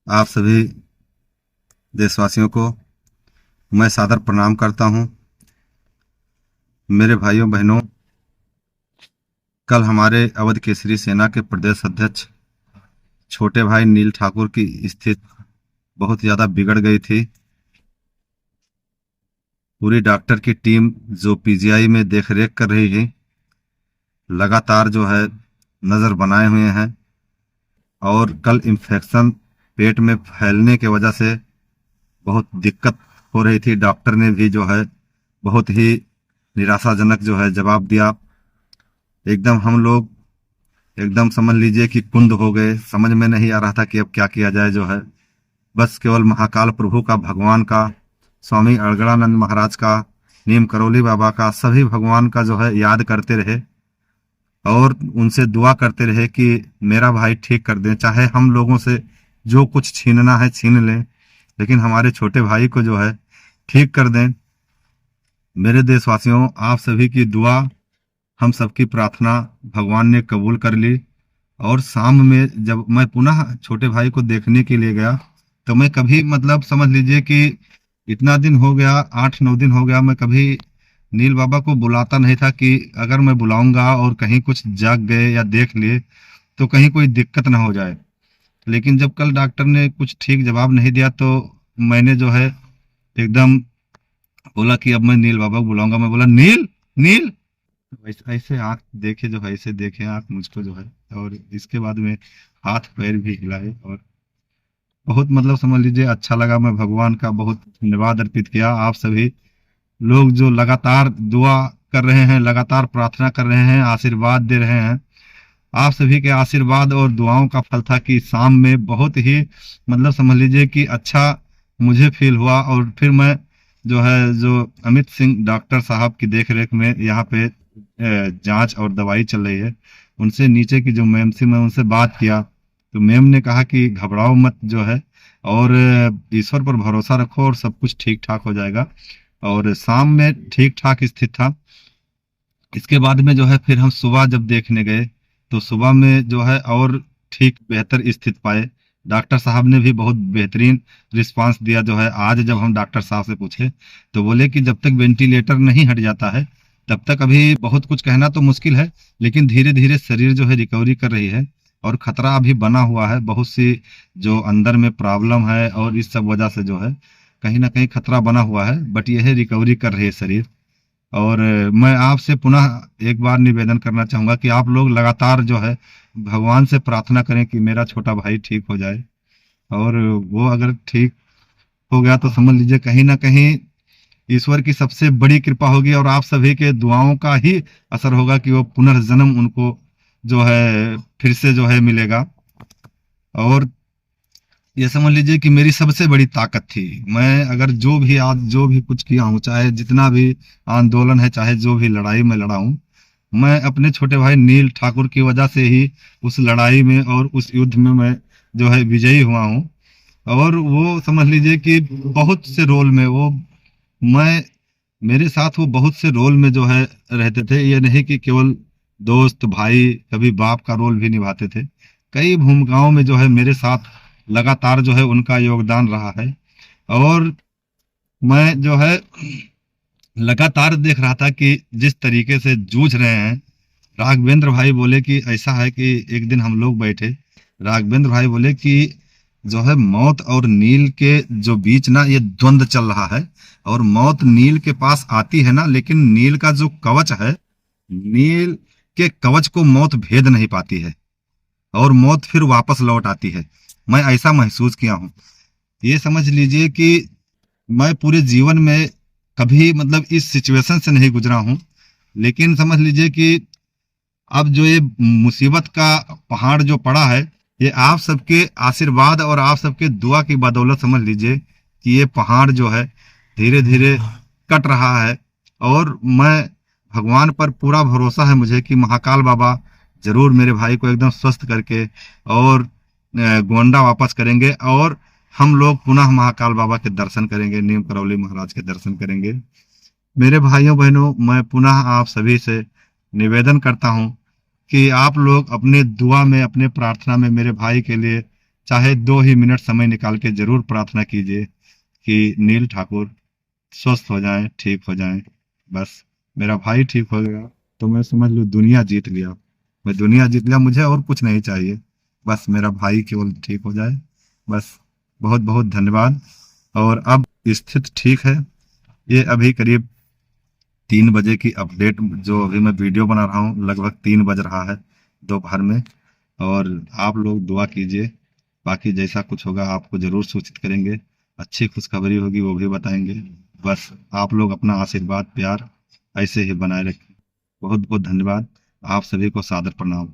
आप सभी देशवासियों को मैं सादर प्रणाम करता हूं। मेरे भाइयों बहनों, कल हमारे अवध केसरी सेना के प्रदेश अध्यक्ष छोटे भाई नील ठाकुर की स्थिति बहुत ज़्यादा बिगड़ गई थी। पूरी डॉक्टर की टीम जो पीजीआई में देख रेख कर रही है, लगातार जो है नज़र बनाए हुए हैं। और कल इन्फेक्शन पेट में फैलने की वजह से बहुत दिक्कत हो रही थी। डॉक्टर ने भी जो है बहुत ही निराशाजनक जो है जवाब दिया। एकदम हम लोग एकदम समझ लीजिए कि कुंद हो गए। समझ में नहीं आ रहा था कि अब क्या किया जाए। जो है बस केवल महाकाल प्रभु का, भगवान का, स्वामी अड़गड़ानंद महाराज का, नीम करौली बाबा का, सभी भगवान का जो है याद करते रहे और उनसे दुआ करते रहे कि मेरा भाई ठीक कर दें। चाहे हम लोगों से जो कुछ छीनना है छीन लें, लेकिन हमारे छोटे भाई को जो है ठीक कर दें। मेरे देशवासियों, आप सभी की दुआ, हम सबकी प्रार्थना भगवान ने कबूल कर ली। और शाम में जब मैं पुनः छोटे भाई को देखने के लिए गया, तो मैं कभी मतलब समझ लीजिए कि इतना दिन हो गया, 8-9 दिन हो गया, मैं कभी नील बाबा को बुलाता नहीं था कि अगर मैं बुलाऊंगा और कहीं कुछ जाग गए या देख लिए तो कहीं कोई दिक्कत ना हो जाए। लेकिन जब कल डॉक्टर ने कुछ ठीक जवाब नहीं दिया तो मैंने जो है एकदम बोला कि अब मैं नील बाबा को बुलाऊंगा। मैं बोला, नील, नील। तो ऐसे ऐसे आंख देखे, जो है ऐसे देखे आंख मुझको जो है। और इसके बाद में हाथ पैर भी हिलाए और बहुत मतलब समझ लीजिए अच्छा लगा। मैं भगवान का बहुत धन्यवाद अर्पित किया। आप सभी लोग जो लगातार दुआ कर रहे हैं, लगातार प्रार्थना कर रहे हैं, आशीर्वाद दे रहे हैं, आप सभी के आशीर्वाद और दुआओं का फल था कि शाम में बहुत ही मतलब समझ लीजिए कि अच्छा मुझे फील हुआ। और फिर मैं जो है, जो अमित सिंह डॉक्टर साहब की देख रेख में यहाँ पे जांच और दवाई चल रही है, उनसे नीचे की जो मैम थी, मैं उनसे बात किया तो मैम ने कहा कि घबराओ मत जो है, और ईश्वर पर भरोसा रखो और सब कुछ ठीक ठाक हो जाएगा। और शाम में ठीक ठाक स्थित था। इसके बाद में जो है फिर हम सुबह जब देखने गए तो सुबह में जो है और ठीक बेहतर स्थित पाए। डॉक्टर साहब ने भी बहुत बेहतरीन रिस्पांस दिया। जो है आज जब हम डॉक्टर साहब से पूछे तो बोले कि जब तक वेंटिलेटर नहीं हट जाता है तब तक अभी बहुत कुछ कहना तो मुश्किल है, लेकिन धीरे धीरे शरीर जो है रिकवरी कर रही है। और खतरा अभी बना हुआ है, बहुत सी जो अंदर में प्रॉब्लम है और इस सब वजह से जो है कहीं ना कहीं खतरा बना हुआ है, बट यह है रिकवरी कर रही है शरीर। और मैं आपसे पुनः एक बार निवेदन करना चाहूंगा कि आप लोग लगातार जो है भगवान से प्रार्थना करें कि मेरा छोटा भाई ठीक हो जाए। और वो अगर ठीक हो गया तो समझ लीजिए कहीं ना कहीं ईश्वर की सबसे बड़ी कृपा होगी और आप सभी के दुआओं का ही असर होगा कि वो पुनर्जन्म उनको जो है फिर से जो है मिलेगा। और ये समझ लीजिए कि मेरी सबसे बड़ी ताकत थी। मैं अगर जो भी आज जो भी कुछ किया हूँ, चाहे जितना भी आंदोलन है, चाहे जो भी लड़ाई में लड़ा हूँ, मैं अपने छोटे भाई नील ठाकुर की वजह से ही उस लड़ाई में और उस युद्ध में मैं जो है विजयी हुआ हूँ। और वो समझ लीजिए कि बहुत से रोल में वो मैं मेरे साथ वो बहुत से रोल में जो है रहते थे। ये नहीं कि केवल दोस्त भाई, कभी बाप का रोल भी निभाते थे। कई भूमिकाओं में जो है मेरे साथ लगातार जो है उनका योगदान रहा है। और मैं जो है लगातार देख रहा था कि जिस तरीके से जूझ रहे हैं। राघवेंद्र भाई बोले कि ऐसा है कि एक दिन हम लोग बैठे, राघवेंद्र भाई बोले कि जो है मौत और नील के जो बीच ना ये द्वंद्व चल रहा है। और मौत नील के पास आती है ना, लेकिन नील का जो कवच है, नील के कवच को मौत भेद नहीं पाती है और मौत फिर वापस लौट आती है। मैं ऐसा महसूस किया हूँ। ये समझ लीजिए कि मैं पूरे जीवन में कभी मतलब इस सिचुएशन से नहीं गुजरा हूँ, लेकिन समझ लीजिए कि अब जो ये मुसीबत का पहाड़ जो पड़ा है, ये आप सबके आशीर्वाद और आप सबके दुआ की बदौलत समझ लीजिए कि ये पहाड़ जो है धीरे धीरे कट रहा है। और मैं भगवान पर पूरा भरोसा है मुझे कि महाकाल बाबा जरूर मेरे भाई को एकदम स्वस्थ करके और गोंडा वापस करेंगे और हम लोग पुनः महाकाल बाबा के दर्शन करेंगे, नीम करौली महाराज के दर्शन करेंगे। मेरे भाइयों बहनों, मैं पुनः आप सभी से निवेदन करता हूं कि आप लोग अपने दुआ में, अपने प्रार्थना में मेरे भाई के लिए चाहे 2 ही मिनट समय निकाल के जरूर प्रार्थना कीजिए कि नील ठाकुर स्वस्थ हो जाएं, ठीक हो जाएं। बस मेरा भाई ठीक हो गया तो मैं समझ लूँ दुनिया जीत लिया। मैं दुनिया जीत लिया, मुझे और कुछ नहीं चाहिए। बस मेरा भाई केवल ठीक हो जाए, बस। बहुत बहुत धन्यवाद। और अब स्थिति ठीक है। ये अभी करीब 3 बजे की अपडेट, जो अभी मैं वीडियो बना रहा हूँ, लगभग 3 बज रहा है दोपहर में। और आप लोग दुआ कीजिए, बाकी जैसा कुछ होगा आपको जरूर सूचित करेंगे। अच्छी खुशखबरी होगी वो भी बताएंगे। बस आप लोग अपना आशीर्वाद प्यार ऐसे ही बनाए रखें। बहुत बहुत धन्यवाद। आप सभी को सादर प्रणाम।